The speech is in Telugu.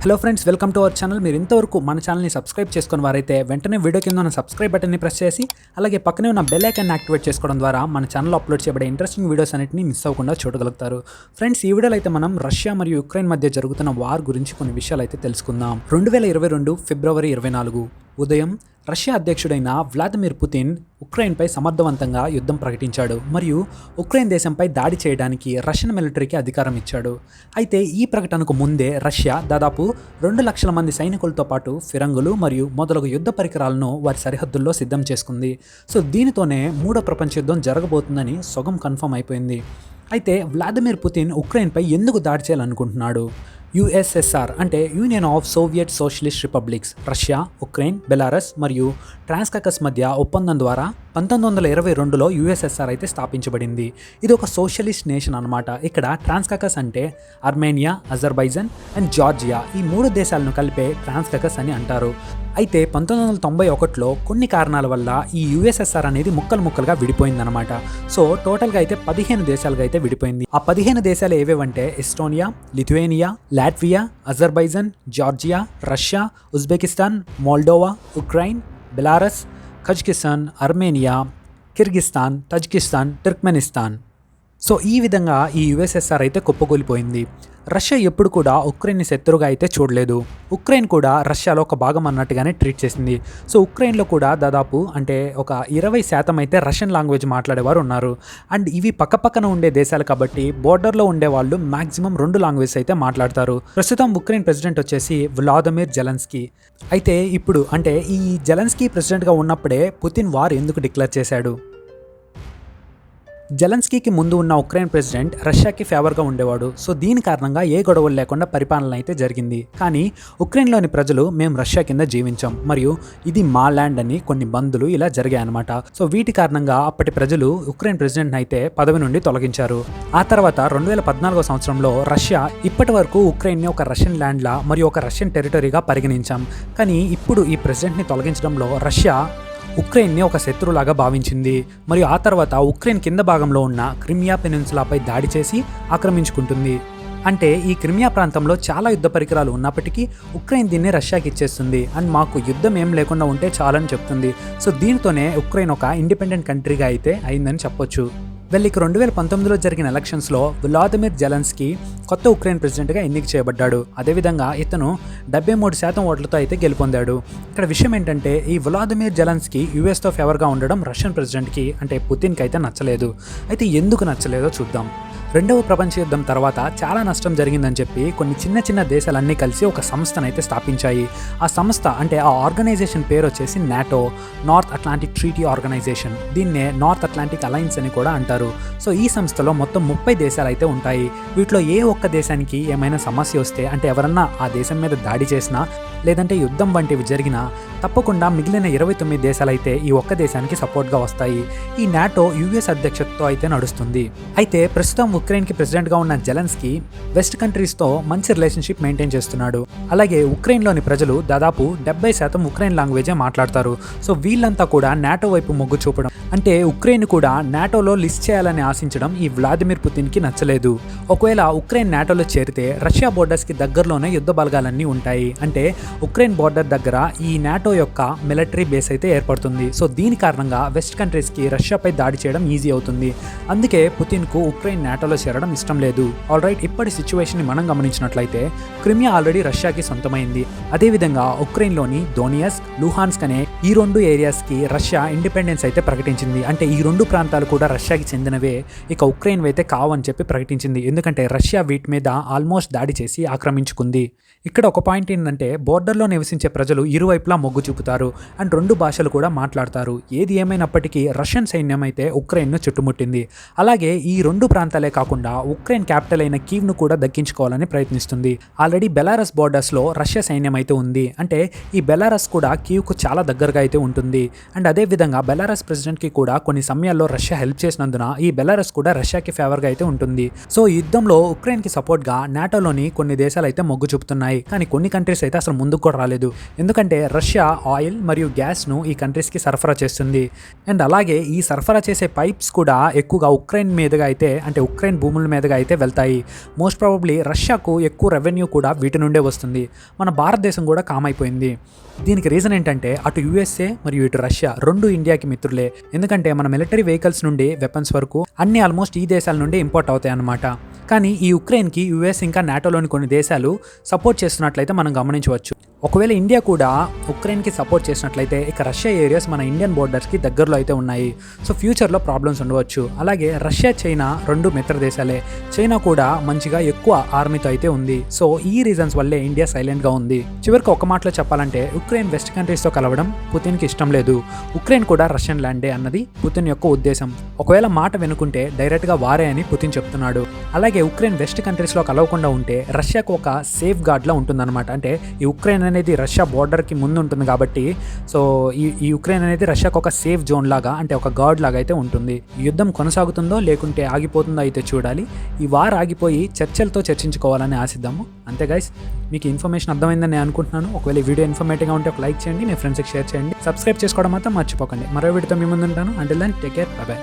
Hello friends, welcome to our channel. మీరు ఇంతవరకు మన ఛానల్ని సబ్స్క్రైబ్ చేసుకుని వారైతే వెంటనే వీడియో కింద ఉన్న సబ్స్క్రైబ్ బటన్ని ప్రెస్ చేసి అలాగే పక్కనే ఉన్న బెల్ ఐకాన్ని యాక్టివేట్ చేసుకోవడం ద్వారా మన ఛానల్లో అప్లోడ్ చేయబడే ఇంట్రెస్టింగ్ వీడియోస్ అన్నిటిని మిస్ అవ్వకుండా చూడగలుగుతారు. ఫ్రెండ్స్, ఈ వీడియోలో అయితే మనం రష్యా మరియు యుక్రెయిన్ మధ్య జరుగుతున్న వార్ గురించి కొన్ని విషయాలు అయితే తెలుసుకుందాం. 2022 ఫిబ్రవరి 24 ఉదయం రష్యా అధ్యక్షుడైన వ్లాదిమిర్ పుతిన్ ఉక్రెయిన్పై సమర్థవంతంగా యుద్ధం ప్రకటించాడు మరియు ఉక్రెయిన్ దేశంపై దాడి చేయడానికి రష్యన్ మిలిటరీకి అధికారం ఇచ్చాడు. అయితే ఈ ప్రకటనకు ముందే రష్యా దాదాపు 2 లక్షల మంది సైనికులతో పాటు ఫిరంగులు మరియు మొదలగు యుద్ధ పరికరాలను వారి సరిహద్దుల్లో సిద్ధం చేసుకుంది. సో దీనితోనే మూడో ప్రపంచ యుద్ధం జరగబోతుందని సగం కన్ఫర్మ్ అయిపోయింది. అయితే వ్లాదిమిర్ పుతిన్ ఉక్రెయిన్పై ఎందుకు దాడి చేయాలనుకుంటున్నాడు? యుఎస్ఎస్ఆర్ అంటే union of Soviet socialist republics, Russia, Ukraine, Belarus మరియు ట్రాన్స్కాకస్ మధ్య ఒప్పందం ద్వారా 1922లో యుఎస్ఎస్ఆర్ అయితే స్థాపించబడింది. ఇది ఒక సోషలిస్ట్ నేషన్ అన్నమాట. ఇక్కడ ట్రాన్స్కాకస్ అంటే ఆర్మేనియా, అజర్బైజాన్ అండ్ జార్జియా, ఈ 3 దేశాలను కలిపే ట్రాన్స్కాకస్ అని అంటారు. అయితే 1991లో కొన్ని కారణాల వల్ల ఈ యుఎస్ఎస్ఆర్ అనేది ముక్కలుగా విడిపోయిందనమాట. సో టోటల్గా అయితే 15 దేశాలుగా అయితే విడిపోయింది. ఆ 15 దేశాలు ఏవేవంటే Estonia, Lithuania, Latvia, Azerbaijan, Georgia, Russia, Uzbekistan, Moldova, Ukraine, Belarus, Kazakhstan, Armenia, Kyrgyzstan, Tajikistan, Turkmenistan. So ఈ విధంగా ఈ యుఎస్ఎస్ఆర్ అయితే కుప్పకూలిపోయింది. రష్యా ఎప్పుడు కూడా ఉక్రెయిన్ని శత్రువుగా అయితే చూడలేదు. ఉక్రెయిన్ కూడా రష్యాలో ఒక భాగం అన్నట్టుగానే ట్రీట్ చేసింది. సో ఉక్రెయిన్లో కూడా దాదాపు అంటే ఒక 20% అయితే రష్యన్ లాంగ్వేజ్ మాట్లాడేవారు ఉన్నారు. అండ్ ఇవి పక్కపక్కన ఉండే దేశాలు కాబట్టి బోర్డర్లో ఉండే వాళ్ళు మ్యాక్సిమం 2 లాంగ్వేజ్ అయితే మాట్లాడతారు. ప్రస్తుతం ఉక్రెయిన్ ప్రెసిడెంట్ వచ్చేసి వ్లాదిమిర్ జెలెన్స్కీ. అయితే ఇప్పుడు అంటే ఈ జెలెన్స్కీ ప్రెసిడెంట్గా ఉన్నప్పుడే పుతిన్ వార్ ఎందుకు డిక్లేర్ చేశాడు? జెలెన్స్కీకి ముందు ఉన్న ఉక్రెయిన్ ప్రెసిడెంట్ రష్యాకి ఫేవర్గా ఉండేవాడు. సో దీని కారణంగా ఏ గొడవలు లేకుండా పరిపాలన అయితే జరిగింది. కానీ ఉక్రెయిన్లోని ప్రజలు మేము రష్యా కింద జీవించాం మరియు ఇది మా ల్యాండ్ అని కొన్ని బందులు ఇలా జరిగాయన్నమాట. సో వీటి కారణంగా అప్పటి ప్రజలు ఉక్రెయిన్ ప్రెసిడెంట్ అయితే పదవి నుండి తొలగించారు. ఆ తర్వాత 2014 సంవత్సరంలో రష్యా ఇప్పటి వరకు ఉక్రెయిన్ని ఒక రష్యన్ ల్యాండ్లా మరియు ఒక రష్యన్ టెరిటరీగా పరిగణించాం. కానీ ఇప్పుడు ఈ ప్రెసిడెంట్ని తొలగించడంలో రష్యా ఉక్రెయిన్ని ఒక శత్రులాగా భావించింది మరియు ఆ తర్వాత ఉక్రెయిన్ కింద భాగంలో ఉన్న క్రిమియా పెనిన్సులాపై దాడి చేసి ఆక్రమించుకుంటుంది. అంటే ఈ క్రిమియా ప్రాంతంలో చాలా యుద్ధ పరికరాలు ఉన్నప్పటికీ ఉక్రెయిన్ దీన్ని రష్యాకి ఇచ్చేస్తుంది అండ్ మాకు యుద్ధం ఏం లేకుండా ఉంటే చాలని చెప్తుంది. సో దీంతోనే ఉక్రెయిన్ ఒక ఇండిపెండెంట్ కంట్రీగా అయితే అయిందని చెప్పొచ్చు. ఇక 2019లో జరిగిన ఎలక్షన్స్లో వ్లాదిమిర్ జెలెన్స్కీ కొత్త ఉక్రెయిన్ ప్రెసిడెంట్గా ఎన్నిక చేయబడ్డాడు. అదేవిధంగా ఇతను 73% ఓట్లతో అయితే గెలుపొందాడు. ఇక్కడ విషయం ఏంటంటే ఈ వ్లాదిమిర్ జెలెన్స్కీ యుఎస్తో ఫేవర్గా ఉండడం రష్యన్ ప్రెసిడెంట్కి అంటే పుతిన్కి అయితే నచ్చలేదు. అయితే ఎందుకు నచ్చలేదో చూద్దాం. 2వ ప్రపంచ యుద్ధం తర్వాత చాలా నష్టం జరిగిందని చెప్పి కొన్ని చిన్న దేశాలన్నీ కలిసి ఒక సంస్థను అయితే స్థాపించాయి. ఆ సంస్థ అంటే ఆ ఆర్గనైజేషన్ పేరు వచ్చేసి NATO, North Atlantic Treaty Organisation. దీన్నే నార్త్ అట్లాంటిక్ అలయన్స్ అని కూడా అంటారు. సో ఈ సంస్థలో మొత్తం 30 దేశాలు అయితే ఉంటాయి. వీటిలో ఏ ఒక్క దేశానికి ఏమైనా సమస్య వస్తే అంటే ఎవరన్నా ఆ దేశం మీద దాడి చేసినా లేదంటే యుద్ధం వంటివి జరిగినా తప్పకుండా మిగిలిన 29 దేశాలైతే ఈ ఒక్క దేశానికి సపోర్ట్గా వస్తాయి. ఈ నాటో యుఎస్ అధ్యక్షతతో అయితే నడుస్తుంది. అయితే ప్రస్తుతం ఉక్రెయిన్కి ప్రెసిడెంట్గా ఉన్న జెలెన్స్కీ వెస్ట్ కంట్రీస్తో మంచి రిలేషన్షిప్ మెయింటైన్ చేస్తున్నాడు. అలాగే ఉక్రెయిన్లోని ప్రజలు దాదాపు 70% ఉక్రెయిన్ లాంగ్వేజే మాట్లాడతారు. సో వీళ్ళంతా కూడా నాటో వైపు మొగ్గు చూపడం అంటే ఉక్రెయిన్ కూడా నాటోలో లిస్ట్ చేయాలని ఆశించడం ఈ వ్లాదిమిర్ పుతిన్కి నచ్చలేదు. ఒకవేళ ఉక్రెయిన్ నాటోలో చేరితే రష్యా బోర్డర్స్కి దగ్గరలోనే యుద్ధ బలగాలన్నీ ఉంటాయి. అంటే ఉక్రెయిన్ బోర్డర్ దగ్గర ఈ నాటో యొక్క మిలిటరీ బేస్ అయితే ఏర్పడుతుంది. సో దీని కారణంగా వెస్ట్ కంట్రీస్కి రష్యాపై దాడి చేయడం ఈజీ అవుతుంది. అందుకే పుతిన్కు ఉక్రెయిన్ నాటోలో చేరడం ఇష్టం లేదు. ఆల్రైట్, ఇప్పటి సిచ్యువేషన్ని మనం గమనించినట్లయితే క్రిమియా ఆల్రెడీ రష్యాకి సొంతమైంది. అదేవిధంగా ఉక్రెయిన్లోని దోనియస్క్, లుహాన్స్క్ అనే ఈ 2 ఏరియాస్కి రష్యా ఇండిపెండెన్స్ అయితే ప్రకటించింది. అంటే ఈ 2 ప్రాంతాలు కూడా రష్యాకి చెందినవే, ఇక ఉక్రెయిన్ అయితే కావని చెప్పి ప్రకటించింది. ఎందుకంటే రష్యా వీటి మీద ఆల్మోస్ట్ దాడి చేసి ఆక్రమించుకుంది. ఇక్కడ ఒక పాయింట్ ఏంటంటే బోర్డర్లో నివసించే ప్రజలు ఇరువైపులా మొగ్గు చూపుతారు అండ్ 2 భాషలు కూడా మాట్లాడతారు. ఏది ఏమైనప్పటికీ రష్యన్ సైన్యం అయితే ఉక్రెయిన్ను చుట్టుముట్టింది. అలాగే ఈ 2 ప్రాంతాలే కాకుండా ఉక్రెయిన్ క్యాపిటల్ అయిన కీవ్ను కూడా దక్కించుకోవాలని ప్రయత్నిస్తుంది. ఆల్రెడీ బెలారస్ బోర్డర్స్లో రష్యా సైన్యం అయితే ఉంది. అంటే ఈ బెలారస్ కూడా కీవ్కు చాలా దగ్గరగా అయితే ఉంటుంది. అండ్ అదేవిధంగా బెలారస్ ప్రెసిడెంట్ కి కూడా కొన్ని సమయాల్లో రష్యా హెల్ప్ చేసినందున ఈ బెలారస్ కూడా రష్యాకి ఫేవర్గా అయితే ఉంటుంది. సో ఈ యుద్ధంలో ఉక్రెయిన్కి సపోర్ట్గా నాటోలోని కొన్ని దేశాలు అయితే మొగ్గు చూపుతున్నాయి. కానీ కొన్ని కంట్రీస్ అయితే అసలు ముందుకు కూడా రాలేదు. ఎందుకంటే రష్యా ఆయిల్ మరియు గ్యాస్ను ఈ కంట్రీస్కి సరఫరా చేస్తుంది. అండ్ అలాగే ఈ సరఫరా చేసే పైప్స్ కూడా ఎక్కువగా ఉక్రెయిన్ మీదుగా అయితే అంటే ఉక్రెయిన్ భూముల మీదుగా అయితే వెళ్తాయి. మోస్ట్ ప్రాబబ్లీ రష్యాకు ఎక్కువ రెవెన్యూ కూడా వీటి నుండే వస్తుంది. మన భారతదేశం కూడా కామ్ అయిపోయింది. దీనికి రీజన్ ఏంటంటే అటు యూఎస్ఏ మరియు ఇటు రష్యా రెండు ఇండియాకి మిత్రులే. ఎందుకంటే మన మిలిటరీ వెహికల్స్ నుండి వెపన్స్ వరకు అన్ని ఆల్మోస్ట్ ఈ దేశాల నుండి ఇంపోర్ట్ అవుతాయి అన్నమాట. కానీ ఈ ఉక్రెయిన్కి యుఎస్ ఇంకా నాటోలోని కొన్ని దేశాలు సపోర్ట్ చేస్తున్నట్లయితే మనం గమనించవచ్చు. ఒకవేళ ఇండియా కూడా ఉక్రెయిన్కి సపోర్ట్ చేసినట్లయితే ఇక రష్యా ఏరియాస్ మన ఇండియన్ బోర్డర్స్కి దగ్గరలో అయితే ఉన్నాయి. సో ఫ్యూచర్లో ప్రాబ్లమ్స్ ఉండవచ్చు. అలాగే రష్యా చైనా రెండు మిత్ర దేశాలే. చైనా కూడా మంచిగా ఎక్కువ ఆర్మీతో అయితే ఉంది. సో ఈ రీజన్స్ వల్లే ఇండియా సైలెంట్గా ఉంది. చివరికి ఒక మాటలో చెప్పాలంటే ఉక్రెయిన్ వెస్ట్ కంట్రీస్తో కలవడం పుతిన్కి ఇష్టం లేదు. ఉక్రెయిన్ కూడా రష్యన్ ల్యాండే అన్నది పుతిన్ యొక్క ఉద్దేశం. ఒకవేళ మాట వినుకుంటే డైరెక్ట్గా వారే అని పుతిన్ చెప్తున్నాడు. అలాగే ఉక్రెయిన్ వెస్ట్ కంట్రీస్లో కలవకుండా ఉంటే రష్యాకు ఒక సేఫ్ గార్డ్లా ఉంటుందన్నమాట. అంటే ఈ ఉక్రెయిన్ అనేది రష్యా బోర్డర్కి ముందు ఉంటుంది కాబట్టి సో ఈ ఉక్రెయిన్ అనేది రష్యాకు ఒక సేఫ్ జోన్ లాగా అంటే ఒక గార్డ్ లాగా అయితే ఉంటుంది. ఈ యుద్ధం కొనసాగుతుందో లేకుంటే ఆగిపోతుందో అయితే చూడాలి. ఈ వార్ ఆగిపోయి చర్చలతో చర్చించుకోవాలని ఆశిద్దాము. అంతే గైస్, మీకు ఇన్ఫర్మేషన్ అర్థమైందని నేను అనుకుంటున్నాను. ఒకవేళ ఈ వీడియో ఇన్ఫర్మేటివ్గా ఉంటే ఒక లైక్ చేయండి, మీ ఫ్రెండ్స్కి షేర్ చేయండి, సబ్స్క్రైబ్ చేసుకోవడం మాత్రం మర్చిపోకండి. మరో వీడియోతో మీ ముందు ఉంటాను. Until then take care, bye by.